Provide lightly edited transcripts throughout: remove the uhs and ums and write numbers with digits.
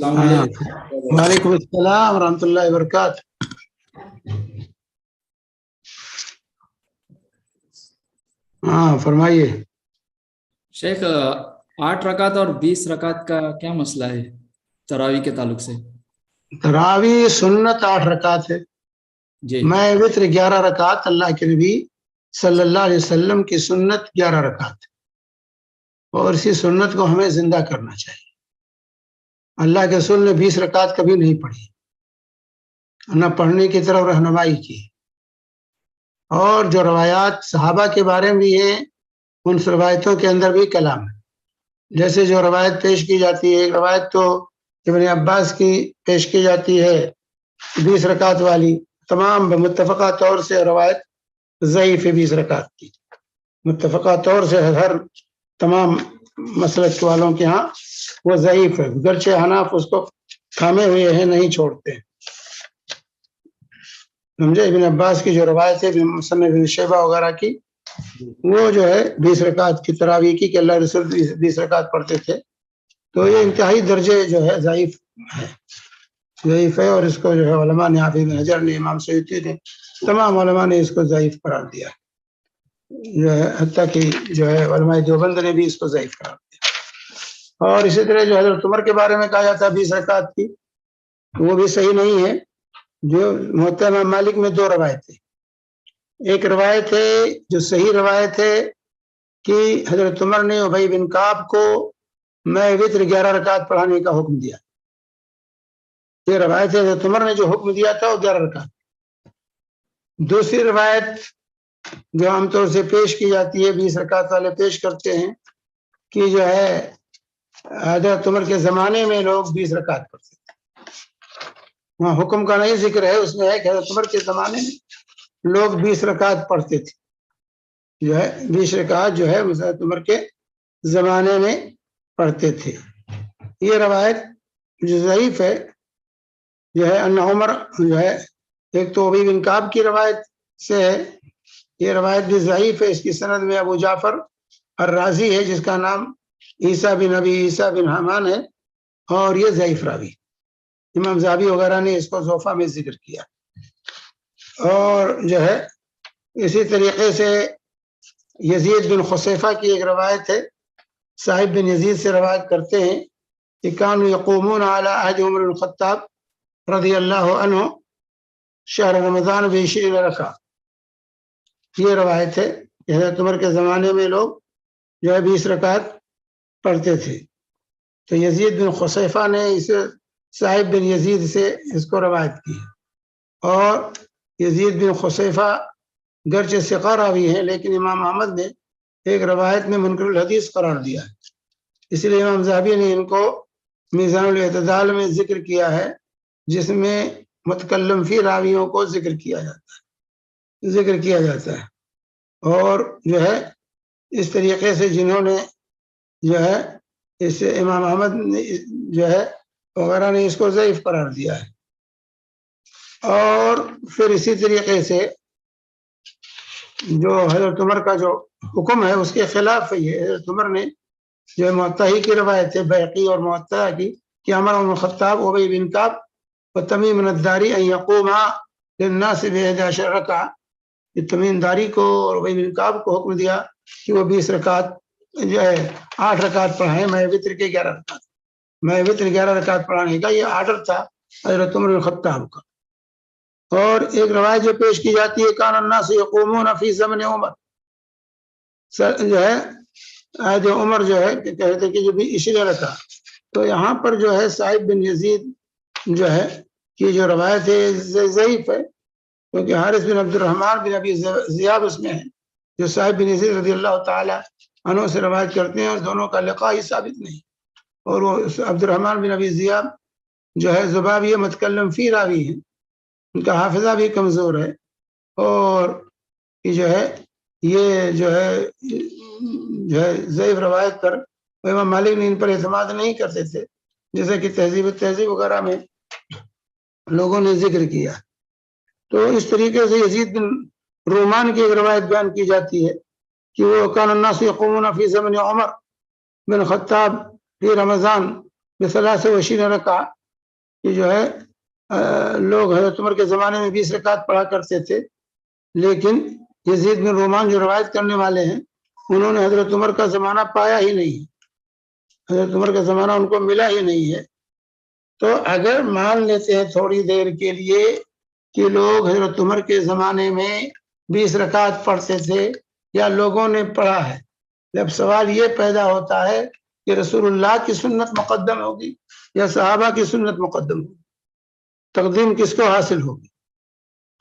السلام ہاں، علیکم۔ وعلیکم السلام ورحمۃ اللہ وبرکاتہ۔ ہاں فرمائیے۔ شیخ 8 رکعت اور 20 رکعت کا کیا مسئلہ ہے تراویح کے تعلق سے؟ تراویح سنت 8 رکعت ہے، جی میں وطر 11 رکعت، اللہ کے نبی صلی اللہ علیہ وسلم کی سنت 11 رکعت، اور اسی سنت کو ہمیں زندہ کرنا چاہیے۔ اللہ کے رسول نے 20 رکعت کبھی نہیں پڑھی، نہ پڑھنے کی طرف رہنمائی کی، اور جو روایات صحابہ کے بارے میں بھی ہیں ان روایتوں کے اندر بھی کلام ہے۔ جیسے جو روایت پیش کی جاتی ہے، ایک روایت تو ابن عباس کی پیش کی جاتی ہے 20 رکعت والی، تمام متفقہ طور سے روایت ضعیف ہے 20 رکعت کی، متفقہ طور سے ہر تمام مسلک والوں کے ہاں وہ ضعیف ہے، گرچہ حناف اس کو تھامے ہوئے ہیں، نہیں چھوڑتے۔ سمجھے؟ ابن عباس کی جو روایت ہے مصنف ابن شیبہ وغیرہ کی، وہ جو ہے 20 رکعت کی تراویح کی کہ اللہ رسول 20 رکعت پڑھتے تھے، تو یہ انتہائی درجے جو ہے ضعیف ہے، اور اس کو جو ہے علماء نے، حافظ ابن حجر نے، امام سیوطی نے، تمام علماء نے اس کو ضعیف قرار دیا، جو ہے حتیٰ کہ جو ہے علماء دیوبند نے بھی اس کو ضعیف قرار دیا۔ اور اسی طرح جو حضرت عمر کے بارے میں کہا جاتا ہے 20 رکعت کی، وہ بھی صحیح نہیں ہے۔ جو موطا امام مالک میں 2 روایتیں، ایک روایت ہے جو صحیح روایت ہے کہ حضرت عمر نے ابی بن کعب کو میں وطر 11 رکعت پڑھانے کا حکم دیا، یہ روایت ہے، حضرت عمر نے جو حکم دیا تھا وہ 11 رکعت۔ دوسری روایت جو عام طور سے پیش کی جاتی ہے، 20 رکعت والے پیش کرتے ہیں کہ جو ہے حضرت عمر کے زمانے میں لوگ 20 رکعت پڑھتے تھے، وہاں حکم کا نہیں ذکر ہے، اس میں ہے کہ حضرت عمر کے زمانے میں لوگ 20 رکعت پڑھتے تھے، جو ہے 20 رکعت جو ہے حضرت عمر کے زمانے میں پڑھتے تھے۔ یہ روایت جو ضعیف ہے جو ہے ان عمر جو ہے، ایک تو ابی بن کعب کی روایت سے ہے، یہ روایت بھی ضعیف ہے، اس کی سند میں ابو جعفر الرازی ہے جس کا نام عیسیٰ بن ابی عیسیٰ بن حمان ہے، اور یہ ضعیف راوی، امام ذہبی وغیرہ نے اس کو ضعفاء میں ذکر کیا۔ اور جو ہے اسی طریقے سے یزید بن خصیفہ کی ایک روایت ہے، صاحب بن یزید سے روایت کرتے ہیں کہ کانوا یقومون علی عہد عمر بن الخطاب رضی اللہ عنہ شہر رمضان ب20 رکعت، یہ روایت ہے کہ حضرت عمر کے زمانے میں لوگ جو ہے 20 رکعت پڑھتے تھے۔ تو یزید بن خصیفہ نے اسے صاحب بن یزید سے اس کو روایت کی، اور یزید بن خصیفہ گرچہ ثقہ راوی ہے لیکن امام احمد نے ایک روایت میں منکر الحدیث قرار دیا ہے، اس لیے امام ذہبی نے ان کو میزان الاعتدال میں ذکر کیا ہے، جس میں متکلم فی راویوں کو ذکر کیا جاتا ہے۔ اور جو ہے اس طریقے سے جنہوں نے جو ہے اس امام احمد نے جو ہے وغیرہ نے اس کو ضعیف قرار دیا ہے۔ اور پھر اسی طریقے سے جو حضرت عمر کا جو حکم ہے اس کے خلاف ہے یہ، حضرت عمر نے جو موطا ہی کی روایت ہے بیہقی اور موطا کی کہ امر بن الخطاب ابی بن کعب و تمیم الداری ان یقوما للناس ب11 رکعہ، تمیم داری کو اور ابی بن کعب کو حکم دیا کہ وہ 20 رکعت جو ہے 8 رکعت پڑھائیں، میں وطر کے 11 رکعت، میں وطر 11 رکعت پڑھانے کا یہ آرڈر تھا حضرت عمر بن خطاب کا۔ اور ایک روایت جو پیش کی جاتی ہے کان الناس یقومون فی زمن عمر، جو ہے جو عمر جو ہے کہتے کہ جو بھی 20 رکعت، تو یہاں پر جو ہے صاحب بن یزید جو ہے کی جو روایت ہے ضعیف ہے، کیونکہ حارث بن عبد الرحمن بن ابی ذیاب اس میں ہے جو صاحب بن یزید رضی اللہ تعالی عنہ سے روایت کرتے ہیں، اور دونوں کا لقاء ہی ثابت نہیں، اور وہ عبد الرحمن بن ابی ذیاب جو ہے زبابی متکلم فی راوی ہیں، ان کا حافظہ بھی کمزور ہے، اور جو ہے یہ جو ہے ضعیف روایت پر امام مالک نے ان پر اعتماد نہیں کرتے تھے، جیسے کہ تہذیب التہذیب وغیرہ میں لوگوں نے ذکر کیا۔ تو اس طریقے سے یزید بن رومان کی ایک روایت بیان کی جاتی ہے کہ وہ کان الناس یقومون فی زمن عمر بن خطاب فی رمضان بثلاث وعشرین رکعہ کہ جو ہے لوگ حضرت عمر کے زمانے میں 20 رکعت پڑھا کرتے تھے، لیکن یزید بن رومان جو روایت کرنے والے ہیں انہوں نے حضرت عمر کا زمانہ پایا ہی نہیں، حضرت عمر کا زمانہ ان کو ملا ہی نہیں ہے۔ تو اگر مان لیتے ہیں تھوڑی دیر کے لیے کہ لوگ حضرت عمر کے زمانے میں 20 رکعت پڑھتے تھے یا لوگوں نے پڑھا ہے، جب سوال یہ پیدا ہوتا ہے کہ رسول اللہ کی سنت مقدم ہوگی یا صحابہ کی سنت مقدم ہوگی، تقدیم کس کو حاصل ہوگی؟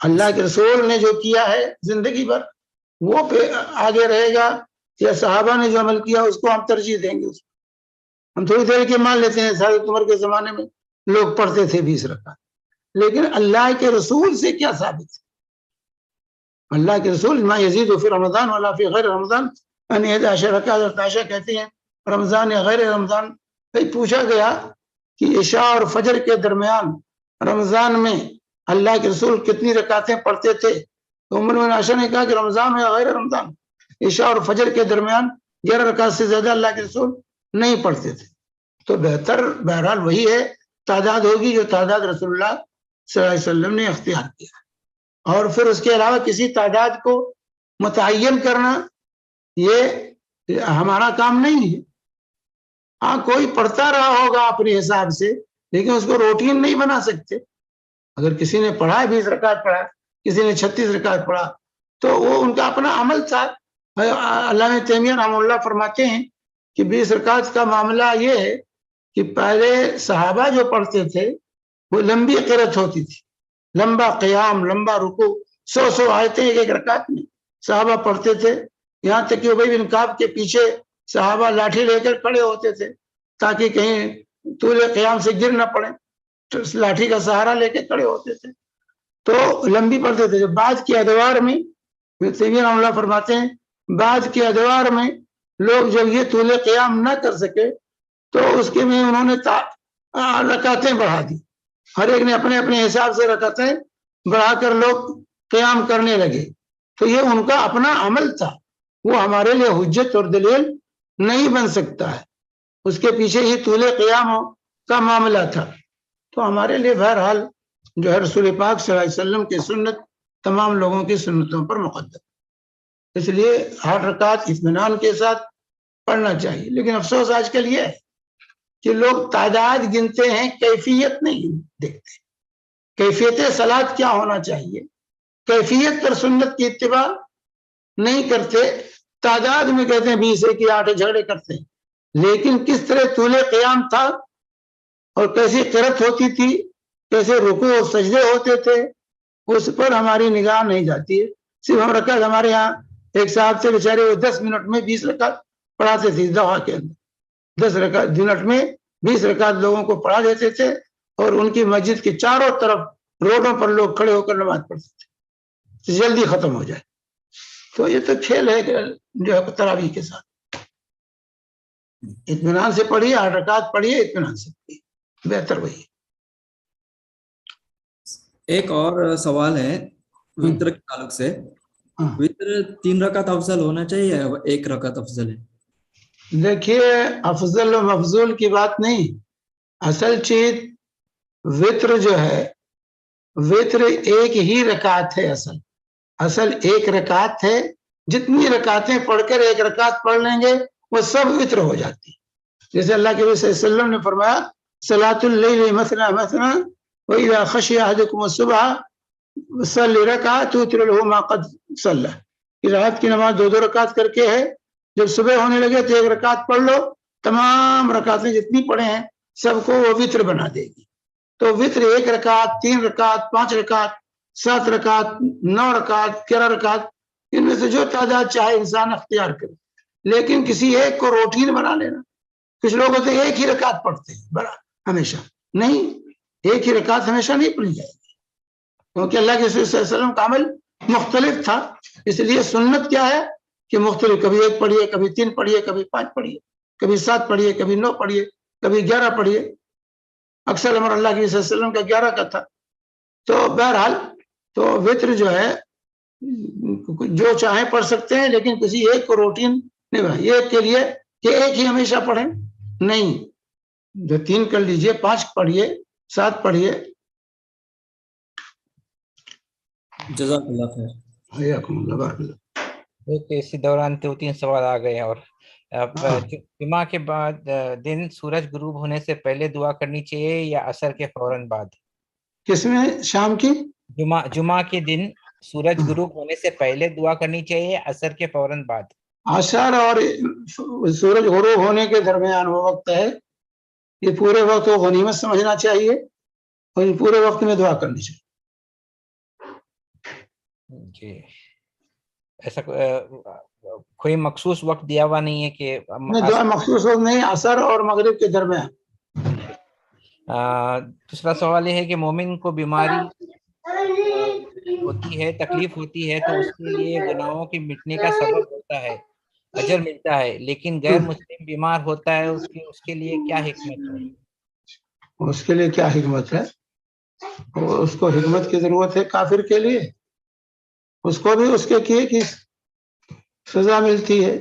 اللہ کے رسول نے جو کیا ہے زندگی بھر وہ پہ آگے رہے گا یا صحابہ نے جو عمل کیا اس کو ہم ترجیح دیں گے؟ اس کو ہم تھوڑی دیر کے مان لیتے ہیں حضرت عمر کے زمانے میں لوگ پڑھتے تھے 20 رکعت، لیکن اللہ کے رسول سے کیا ثابت ہے؟ اللہ کے رسول ما یزید فی رمضان ولا فی غیر رمضان ان 11 رکعت، حضرت عائشہ کہتی ہیں رمضان یا غیر رمضان، پوچھا گیا کہ عشاء اور فجر کے درمیان رمضان میں اللہ کے رسول کتنی رکعتیں پڑھتے تھے؟ تو عمر بن عائشہ نے کہا کہ رمضان یا غیر رمضان، عشاء اور فجر کے درمیان 11 رکعت سے زیادہ اللہ کے رسول نہیں پڑھتے تھے۔ تو بہتر بہرحال وہی ہے تعداد ہوگی جو تعداد رسول اللہ صلی اللہ علیہ وسلم نے اختیار کیا، اور پھر اس کے علاوہ کسی تعداد کو متعین کرنا یہ ہمارا کام نہیں ہے۔ ہاں کوئی پڑھتا رہا ہوگا اپنے حساب سے، لیکن اس کو روٹین نہیں بنا سکتے۔ اگر کسی نے پڑھا 20 رکعت پڑھا، کسی نے 36 رکعت پڑھا، تو وہ ان کا اپنا عمل تھا۔ علامہ تیمیہ رحمہ اللہ فرماتے ہیں کہ 20 رکعت کا معاملہ یہ ہے کہ پہلے صحابہ جو پڑھتے تھے وہ لمبی قرأت ہوتی تھی، لمبا قیام، لمبا رکوع، 100 آیتیں ایک رکعت میں صحابہ پڑھتے تھے، یہاں تک کہ ابی بن کعب کے پیچھے صحابہ لاٹھی لے کر کھڑے ہوتے تھے تاکہ کہیں طول قیام سے گر نہ پڑے، لاٹھی کا سہارا لے کے کھڑے ہوتے تھے، تو لمبی پڑھتے تھے۔ جب بعد کے ادوار میں تیمیہ رحمہ اللہ فرماتے ہیں بعد کے ادوار میں لوگ جب یہ طول قیام نہ کر سکے تو اس کے میں انہوں نے رکعتیں بڑھا دی، ہر ایک نے اپنے اپنے حساب سے رکعتیں بڑھا کر لوگ قیام کرنے لگے۔ تو یہ ان کا اپنا عمل تھا، وہ ہمارے لیے حجت اور دلیل نہیں بن سکتا ہے، اس کے پیچھے ہی طول قیام کا معاملہ تھا۔ تو ہمارے لیے بہرحال جو ہے رسول پاک صلی اللہ علیہ وسلم کی سنت تمام لوگوں کی سنتوں پر مقدم، اس لیے 8 رکعت اطمینان کے ساتھ پڑھنا چاہیے۔ لیکن افسوس آج کل یہ ہے کہ لوگ تعداد گنتے ہیں، کیفیت نہیں دیکھتے۔ کیفیت صلاۃ کیا ہونا چاہیے، کیفیت پر سنت کی اتباع نہیں کرتے، تعداد میں کہتے ہیں 20 کی 8 جھگڑے کرتے ہیں، لیکن کس طرح طول قیام تھا اور کیسی قرأت ہوتی تھی، کیسے رکوع اور سجدے ہوتے تھے، اس پر ہماری نگاہ نہیں جاتی ہے۔ صرف ہم رکعت، ہمارے ہاں ایک صاحب سے بیچارے وہ 10 منٹ میں 20 رکعت پڑھاتے تھے، دعا کے اندر 10 منٹ میں 20 رکعت لوگوں کو پڑھا دیتے تھے، اور ان کی مسجد کے چاروں طرف روڈوں پر لوگ کھڑے ہو کر نماز پڑھتے تھے جلدی ختم ہو جائے۔ تو یہ تو کھیل ہے جو ہے تراویح کے ساتھ۔ اطمینان سے پڑھیے، 8 رکعت پڑھیے، اطمینان سے پڑھیے، بہتر وہی۔ ایک اور سوال ہے وطر کے تعلق سے، وطر 3 رکعت افضل ہونا چاہیے یا 1 رکعت افضل ہے؟ دیکھیے افضل و مفضول کی بات نہیں، اصل چیز وطر جو ہے، وطر ایک ہی رکعت ہے، اصل 1 رکعت ہے، جتنی رکعتیں پڑھ کر 1 رکعت پڑھ لیں گے وہ سب وطر ہو جاتی۔ جیسے اللہ کے رسول صلی اللہ علیہ وسلم نے فرمایا صلاۃ اللیل مثنی مثنی وَإِذَا خَشِیَ أَحَدُکُمُ الصُّبْحَ فَصَلِّ رَکَعَةً تُوتِرُ لَهُ مَا قَدْ صَلَّى، کہ رات کی نماز 2 رکعت کر کے ہے، جب صبح ہونے لگے تو 1 رکعت پڑھ لو، تمام رکعتیں جتنی پڑھے ہیں سب کو وہ وطر بنا دے گی۔ تو وطر 1 رکعت، 3 رکعت، 5 رکعت، 7 رکعت، 9 رکعت، 11 رکعت، ان میں سے جو تعداد چاہے انسان اختیار کرے، لیکن کسی ایک کو روٹین بنا لینا۔ کچھ لوگ ہوتے ہیں 1 ہی رکعت پڑھتے ہیں بڑا ہمیشہ، نہیں، 1 ہی رکعت ہمیشہ نہیں پڑھی جائے گی، کیونکہ اللہ کے رسول صلی اللہ علیہ وسلم کا عمل مختلف تھا۔ اس لیے سنت کیا ہے کہ مختلف، کبھی 1 پڑھیے، کبھی 3 پڑھیے، کبھی 5 پڑھیے، کبھی 7 پڑھیے، کبھی 9 پڑھیے، کبھی 11 پڑھیے۔ اکثر عمر اللہ کے رسول صلی اللہ علیہ وسلم کا 11 کا تھا۔ تو بہرحال تو وطر جو ہے جو چاہیں پڑھ سکتے ہیں، لیکن کسی ایک کو روٹین نہیں بنا، ایک کے لیے کہ 1 ہی ہمیشہ پڑھیں، نہیں، جو 3 کر لیجئے، 5 پڑھیے، 7 پڑھیے. جزاک اللہ خیر. حیاکم اللہ، بارک اللہ. اسی دوران 2-3 سوال آ گئے. اور جمعہ کے بعد دن سورج غروب ہونے سے پہلے دعا کرنی چاہیے یا عصر کے فوراً بعد؟ کس میں؟ شام کی؟ جمعہ کے دن سورج غروب ہونے سے پہلے دعا کرنی چاہیے یا عصر کے فوراً بعد؟ عصر اور سورج غروب ہونے کے درمیان وہ وقت ہے، یہ پورے وقت کو غنیمت سمجھنا چاہیے اور یہ پورے وقت میں دعا کرنی چاہیے. جی، ایسا کوئی مخصوص وقت دیا ہوا نہیں ہے کہ دعا مخصوص وقت نہیں، عصر اور مغرب کے درمیان. دوسرا سوال یہ ہے کہ مومن کو بیماری ہوتی ہے، تکلیف ہوتی ہے، تو اس کے لیے گناہوں کے مٹنے کا سبب ہوتا ہے، اجر ملتا ہے، لیکن غیر مسلم بیمار ہوتا ہے، اس کے لیے کیا حکمت ہے؟ اس کے لیے کیا حکمت ہے؟ اس کو حکمت کی ضرورت ہے. کافر کے لیے اس کو بھی اس کے کیے کی سزا ملتی ہے،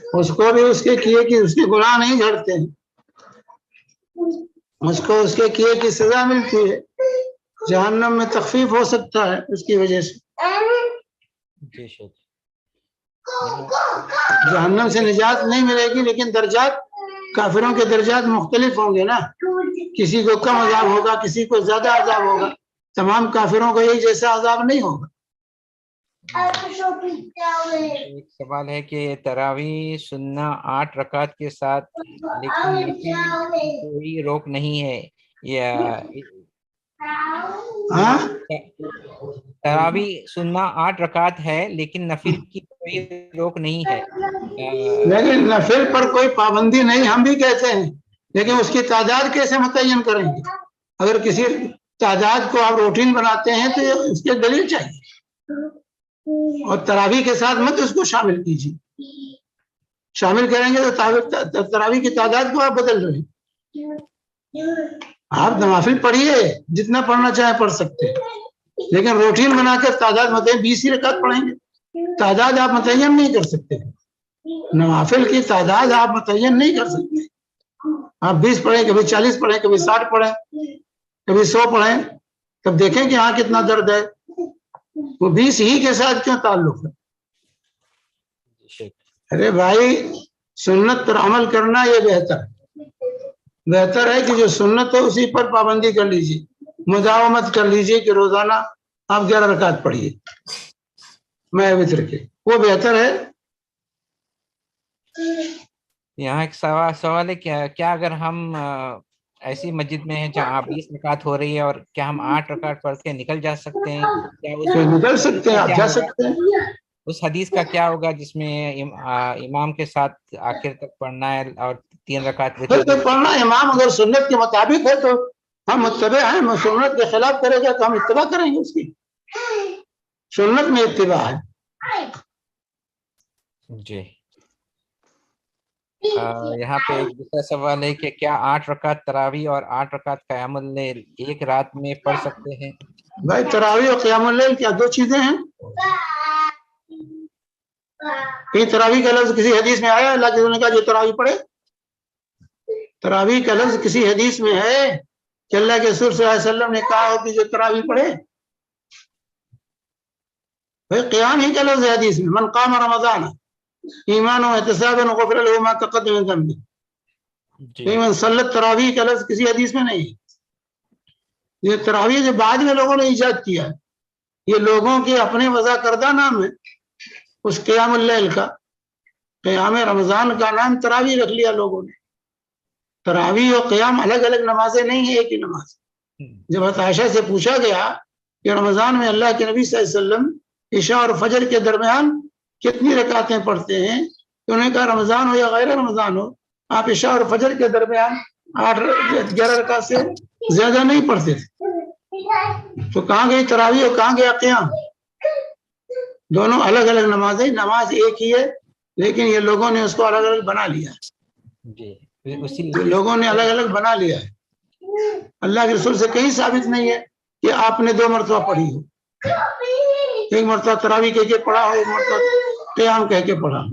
اس کو بھی اس کے کیے کی اس کے گناہ نہیں جھڑتے ہیں، اس کو اس کے کیے کی سزا ملتی ہے. جہنم میں تخفیف ہو سکتا ہے اس کی وجہ سے. جی شیخ. جہنم سے نجات نہیں ملے گی، لیکن درجات کافروں کے درجات مختلف ہوں گے نا. کسی کو کم عذاب ہوگا، کسی کو زیادہ عذاب ہوگا. تمام کافروں کو ایک جیسا عذاب نہیں ہوگا. ایک سوال ہے کہ تراویح سننا 8 رکعت کے ساتھ، لیکن نفل کوئی روک نہیں ہے، یا تراویح سننا 8 رکعت ہے لیکن نفل کی کوئی روک نہیں ہے، لیکن نفل پر کوئی پابندی نہیں ہم بھی کہتے ہیں، لیکن اس کی تعداد کیسے متعین کریں گے؟ اگر کسی تعداد کو آپ روٹین بناتے ہیں تو اس کے دلیل چاہیے، اور تراویح کے ساتھ مت اس کو شامل کیجیے. شامل کریں گے تو تراویح کی تعداد کو آپ بدل رہے ہیں. آپ نوافل پڑھیے، جتنا پڑھنا چاہیں پڑھ سکتے ہیں، لیکن روٹین بنا کر تعداد متعین 20 رکعت پڑھیں گے، تعداد آپ متعین نہیں کر سکتے. نوافل کی تعداد آپ متعین نہیں کر سکتے. آپ 20 پڑھیں، کبھی 40 پڑھیں، کبھی 60 پڑھیں، کبھی 100 پڑھیں، تب دیکھیں کہ ہاں کتنا درد ہے. وہ 20 ہی کے ساتھ کیوں تعلق ہے؟ ارے بھائی، سنت پر عمل کرنا یہ بہتر ہے کہ جو سنت ہے اسی پر پابندی کر لیجیے، مداومت کر لیجیے کہ روزانہ آپ 11 رکعت پڑھیے میں وتر کے، وہ بہتر ہے. یہاں ایک سوال ہے کیا اگر ہم ایسی مسجد میں ہیں جہاں 20 رکعت ہو رہی ہے اور کیا ہم 8 رکعت پڑھ کے نکل جا سکتے ہیں؟ نکل سکتے ہیں، آپ جا سکتے ہیں. اس حدیث کا کیا ہوگا جس میں امام کے ساتھ آخر تک پڑھنا ہے اور 3 رکعت پڑھنا؟ امام اگر سنت کے مطابق ہے تو ہم متبع ہیں، سنت کے خلاف کرے گا تو ہم اتباع کریں گے اس کی. سنت میں اتباع ہے. جی. یہاں پہ ایک دوسرا سوال ہے کہ کیا 8 رکعت تراویح اور 8 رکعت قیام اللیل ایک رات میں پڑھ سکتے ہیں؟ بھائی تراویح اور قیام اللیل کیا دو چیزیں ہیں؟ کہیں تراویح کا لفظ کسی حدیث میں آیا اللہ کے رسول نے کہا جو تراویح پڑھے؟ تراویح کا لفظ کسی حدیث میں ہے کہ اللہ کے رسول صلی اللہ علیہ وسلم نے کہا ہو کہ جو تراویح پڑھے؟ بھائی قیام ہی کا لفظ ہے حدیث میں، من قام رمضان ایمان و احتسابا غفر له ما تقدم من ذنبه. من صلت تراویح کا لفظ کسی حدیث میں نہیں. یہ تراویح جو بعد میں لوگوں نے ایجاد کیا ہے، یہ لوگوں کے اپنے وضع کردہ نام ہے. اس قیام اللیل کا، قیام رمضان کا نام تراویح رکھ لیا لوگوں نے. تراویح اور قیام الگ الگ نمازیں نہیں ہیں، ایک ہی نماز. جب عائشہ سے پوچھا گیا کہ رمضان میں اللہ کے نبی صلی اللہ علیہ وسلم عشاء اور فجر کے درمیان کتنی رکعتیں پڑھتے ہیں، تو انہوں نے کہا رمضان ہو یا غیر رمضان ہو آپ عشاء اور فجر کے درمیان 8-11 رکعت سے زیادہ نہیں پڑھتے تھے. تو کہاں گئی تراویح اور کہاں گیا قیام؟ دونوں الگ الگ نمازیں، نماز ایک ہی ہے، لیکن یہ لوگوں نے اس کو الگ الگ بنا لیا ہے. لوگوں نے الگ الگ بنا لیا ہے. اللہ کے رسول سے کہیں ثابت نہیں ہے کہ آپ نے 2 مرتبہ پڑھی ہو. ایک مرتبہ تراویح کہہ کے پڑھا ہو، ایک مرتبہ قیام کہہ کے پڑھا ہو.